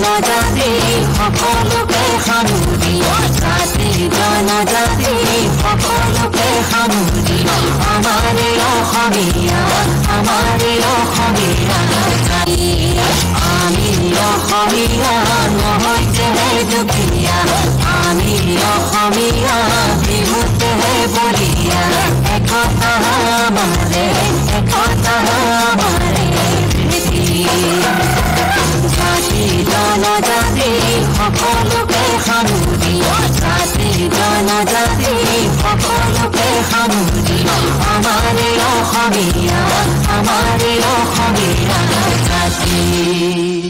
জনজাতি সকলোকে সামৰি জাতি জনজাতি সকলোকে সামৰি আমাৰে অসমীয়া আমাৰে অসমীয়া আমি অসমীয়া নহয় যে দুখীয়া আমি অসমীয়া বিহুতেহে বলিয়া একতা আমাৰে একতা আমাৰে জাতি জনজাতি সকলোকে সামৰি জাতি জনজাতি সকলোকে সামৰি আমাৰে অসমীয়া জাতি